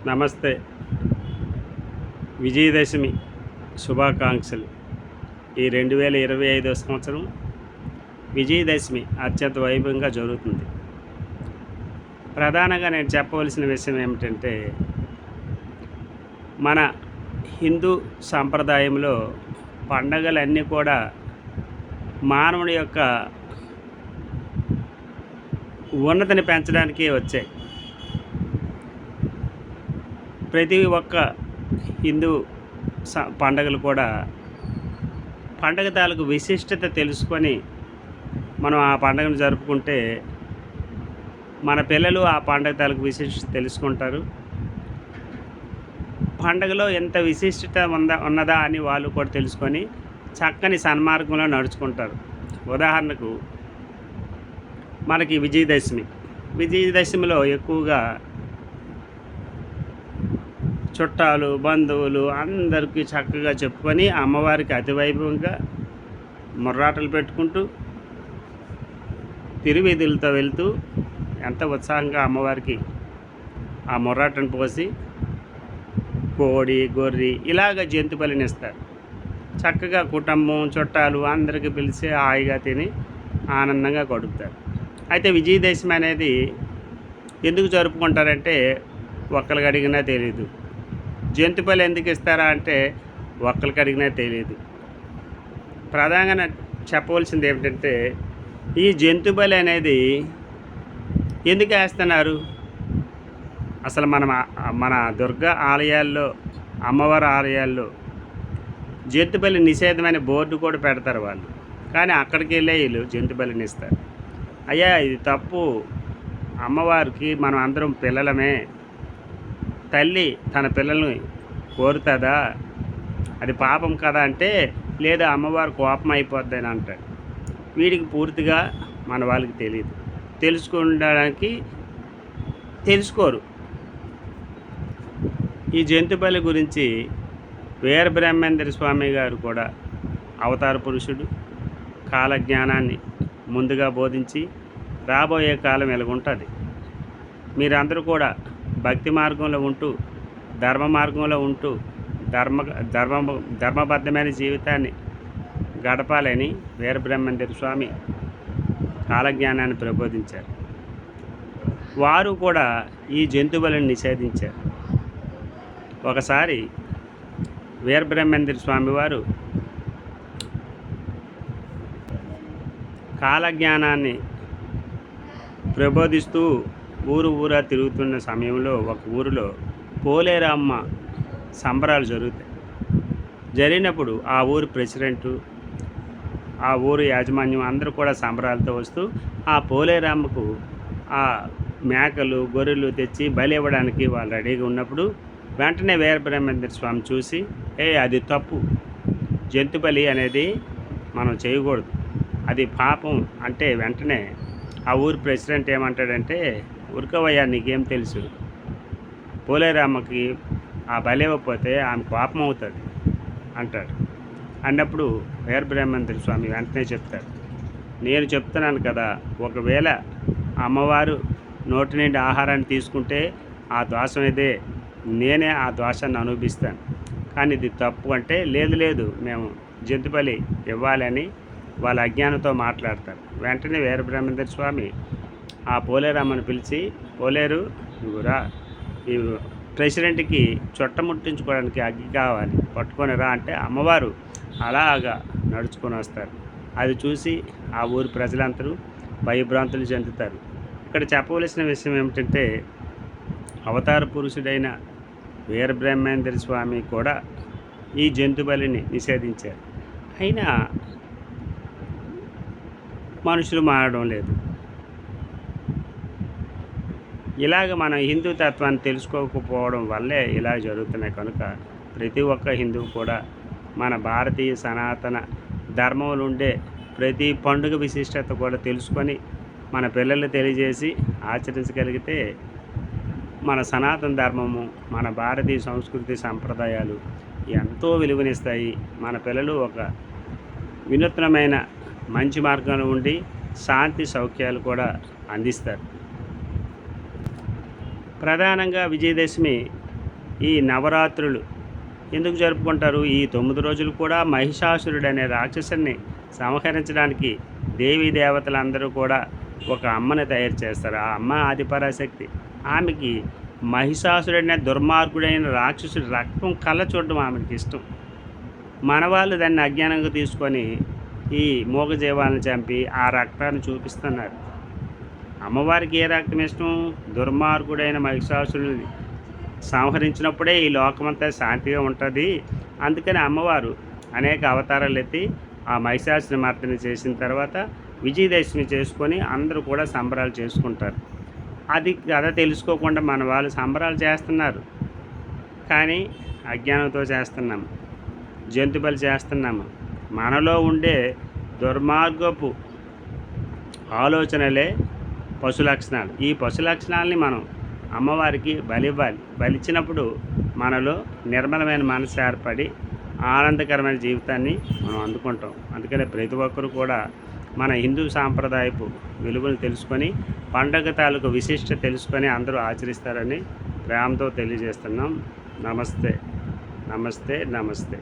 నమస్తే. విజయదశమి శుభాకాంక్షలు. ఈ 2025 సంవత్సరం విజయదశమి అత్యంత వైభవంగా జరుగుతుంది. ప్రధానంగా నేను చెప్పవలసిన విషయం ఏమిటంటే, మన హిందూ సాంప్రదాయంలో పండగలన్నీ కూడా మానవుని యొక్క ఉన్నతిని పెంచడానికే వచ్చాయి. ప్రతి ఒక్క హిందూ పండగలు కూడా పండగ తాలూకు విశిష్టత తెలుసుకొని మనం ఆ పండుగను జరుపుకుంటే మన పిల్లలు ఆ పండగ తాలూకు విశిష్టత తెలుసుకుంటారు. పండగలో ఎంత విశిష్టత ఉన్నదా అని వాళ్ళు కూడా తెలుసుకొని చక్కని సన్మార్గంలో నడుచుకుంటారు. ఉదాహరణకు మనకి విజయదశమిలో ఎక్కువగా చుట్టాలు బంధువులు అందరికీ చక్కగా చెప్పుకొని అమ్మవారికి అతి వైభవంగా ముర్రాటలు పెట్టుకుంటూ తిరువీధులతో వెళ్తూ ఎంత ఉత్సాహంగా అమ్మవారికి ఆ ముర్రాటను పోసి కోడి గొర్రె ఇలాగ జంతు బలినిస్తారు. చక్కగా కుటుంబం చుట్టాలు అందరికీ పిలిచి హాయిగా తిని ఆనందంగా గడుపుతారు. అయితే విజయదశమి అనేది ఎందుకు జరుపుకుంటారంటే ఒక్కరికి అడిగినా తెలియదు. జంతు బలి ఎందుకు ఇస్తారా అంటే ఒక్కరికి అడిగినా తెలియదు. ప్రధానంగా చెప్పవలసింది ఏమిటంటే, ఈ జంతు బలి అనేది ఎందుకు వేస్తున్నారు? అసలు మన దుర్గా ఆలయాల్లో, అమ్మవారి ఆలయాల్లో జంతు బలి నిషేధమైన బోర్డు కూడా పెడతారు వాళ్ళు. కానీ అక్కడికి వెళ్ళే వీళ్ళు జంతు బలిని ఇస్తారు. అయ్యా, ఇది తప్పు. అమ్మవారికి మనం అందరం పిల్లలమే. తల్లి తన పిల్లల్ని కోరుతుందా? అది పాపం కదా అంటే, లేదా అమ్మవారు కోపం అయిపోద్దని అంటాడు. వీడికి పూర్తిగా మన వాళ్ళకి తెలియదు. తెలుసుకోవడానికి తెలుసుకోరు. ఈ జంతు బలి గురించి వీరబ్రహ్మేంద్ర స్వామి గారు కూడా అవతార పురుషుడు, కాలజ్ఞానాన్ని ముందుగా బోధించి రాబోయే కాలం ఎలాగుంటుంది, మీరందరూ కూడా భక్తి మార్గంలో ఉంటూ ధర్మ మార్గంలో ఉంటూ ధర్మబద్ధమైన జీవితాన్ని గడపాలని వీరబ్రహ్మేంద్ర స్వామి కాలజ్ఞానాన్ని ప్రబోధించారు. వారు కూడా ఈ జంతు బలిని నిషేధించారు. ఒకసారి వీరబ్రహ్మేంద్ర స్వామి వారు కాలజ్ఞానాన్ని ప్రబోధిస్తూ ఊరా తిరుగుతున్న సమయంలో ఒక ఊరిలో పోలేరమ్మ సంబరాలు జరిగినప్పుడు ఆ ఊరి ప్రెసిడెంటు, ఆ ఊరి యాజమాన్యం అందరూ కూడా సంబరాలతో వస్తూ ఆ పోలేరమ్మకు ఆ మేకలు గొర్రెలు తెచ్చి బలి ఇవ్వడానికి వాళ్ళు రెడీగా ఉన్నప్పుడు వెంటనే వీరబ్రహ్మేంద్ర స్వామి చూసి, అది తప్పు, జంతు బలి అనేది మనం చేయకూడదు, అది పాపం అంటే వెంటనే ఆ ఊరి ప్రెసిడెంట్ ఏమంటాడంటే, ఉరకవయ్యా, నీకేం తెలుసు, పోలేరమ్మకి ఆ బలి ఇవ్వకపోతే ఆమె కోపం అవుతుంది అంటాడు. అన్నప్పుడు వీరబ్రహ్మేంద్ర స్వామి వెంటనే చెప్తాడు, నేను చెప్తున్నాను కదా, ఒకవేళ అమ్మవారు నోటి నుండి ఆహారాన్ని తీసుకుంటే ఆ దోషం ఇదే, నేనే ఆ దోషాన్ని అనుభవిస్తాను, కానీ ఇది తప్పు అంటే, లేదు మేము జంతు బలి ఇవ్వాలని వాళ్ళ అజ్ఞానంతో మాట్లాడతారు. వెంటనే వీరబ్రహ్మేంద్ర స్వామి ఆ పోలేరమ్మను పిలిచి, పోలేరు నువ్వురా, ఈ ప్రెసిడెంట్కి చుట్టముట్టించుకోవడానికి అగ్గి కావాలి, పట్టుకొని రా అంటే అమ్మవారు అలాగా నడుచుకొని వస్తారు. అది చూసి ఆ ఊరి ప్రజలందరూ భయభ్రాంతులు చెందుతారు. ఇక్కడ చెప్పవలసిన విషయం ఏమిటంటే, అవతార పురుషుడైన వీరబ్రహ్మేంద్ర స్వామి కూడా ఈ జంతు బలిని నిషేధించారు. అయినా మనుషులు మారడం లేదు. ఇలాగ మన హిందూ తత్వాన్ని తెలుసుకోకపోవడం వల్లే ఇలా జరుగుతున్నాయి. కనుక ప్రతి ఒక్క హిందువు కూడా మన భారతీయ సనాతన ధర్మంలో ఉండే ప్రతి పండుగ విశిష్టత కూడా తెలుసుకొని మన పిల్లలు తెలియజేసి ఆచరించగలిగితే మన సనాతన ధర్మము, మన భారతీయ సంస్కృతి సంప్రదాయాలు ఎంతో విలువనిస్తాయి. మన పిల్లలు ఒక వినూత్నమైన మంచి మార్గంలో ఉండి శాంతి సౌఖ్యాలు కూడా అందిస్తారు. ప్రధానంగా విజయదశమి ఈ నవరాత్రులు ఎందుకు జరుపుకుంటారు? ఈ 9 రోజులు కూడా మహిషాసురుడు అనే రాక్షసుని సంహరించడానికి దేవీ దేవతలందరూ కూడా ఒక అమ్మని తయారు చేస్తారు. ఆ అమ్మ ఆదిపరాశక్తి. ఆమెకి మహిషాసురుడనే దుర్మార్గుడైన రాక్షసుడి రక్తం కళ్ళ చూడడం ఆమెకి ఇష్టం. మనవాళ్ళు దాన్ని అజ్ఞానంగా తీసుకొని ఈ మూగజీవాలను చంపి ఆ రక్తాన్ని చూపిస్తున్నారు. అమ్మవారికి ఏ రక్తం ఇష్టం? దుర్మార్గుడైన మహిషాసురుడిని సంహరించినప్పుడే ఈ లోకమంతా శాంతిగా ఉంటుంది. అందుకని అమ్మవారు అనేక అవతారాలు ఎత్తి ఆ మహిషాసుని మర్దన చేసిన తర్వాత విజయదశమి చేసుకొని అందరూ కూడా సంబరాలు చేసుకుంటారు. అది కథ తెలుసుకోకుండా మన వాళ్ళు సంబరాలు చేస్తున్నారు, కానీ అజ్ఞానంతో చేస్తున్నాము, జంతు బలి చేస్తున్నాము. మనలో ఉండే దుర్మార్గపు ఆలోచనలే పశు లక్షణాలు. ఈ పశు లక్షణాలని మనం అమ్మవారికి బలివ్వాలి. బలిచ్చినప్పుడు మనలో నిర్మలమైన మనసు ఏర్పడి ఆనందకరమైన జీవితాన్ని మనం అందుకుంటాం. అందుకనే ప్రతి ఒక్కరు కూడా మన హిందూ సాంప్రదాయపు విలువలు తెలుసుకొని పండగ తాలూకు విశిష్టత తెలుసుకొని అందరూ ఆచరిస్తారని ప్రేమతో తెలియజేస్తున్నాం. నమస్తే నమస్తే నమస్తే.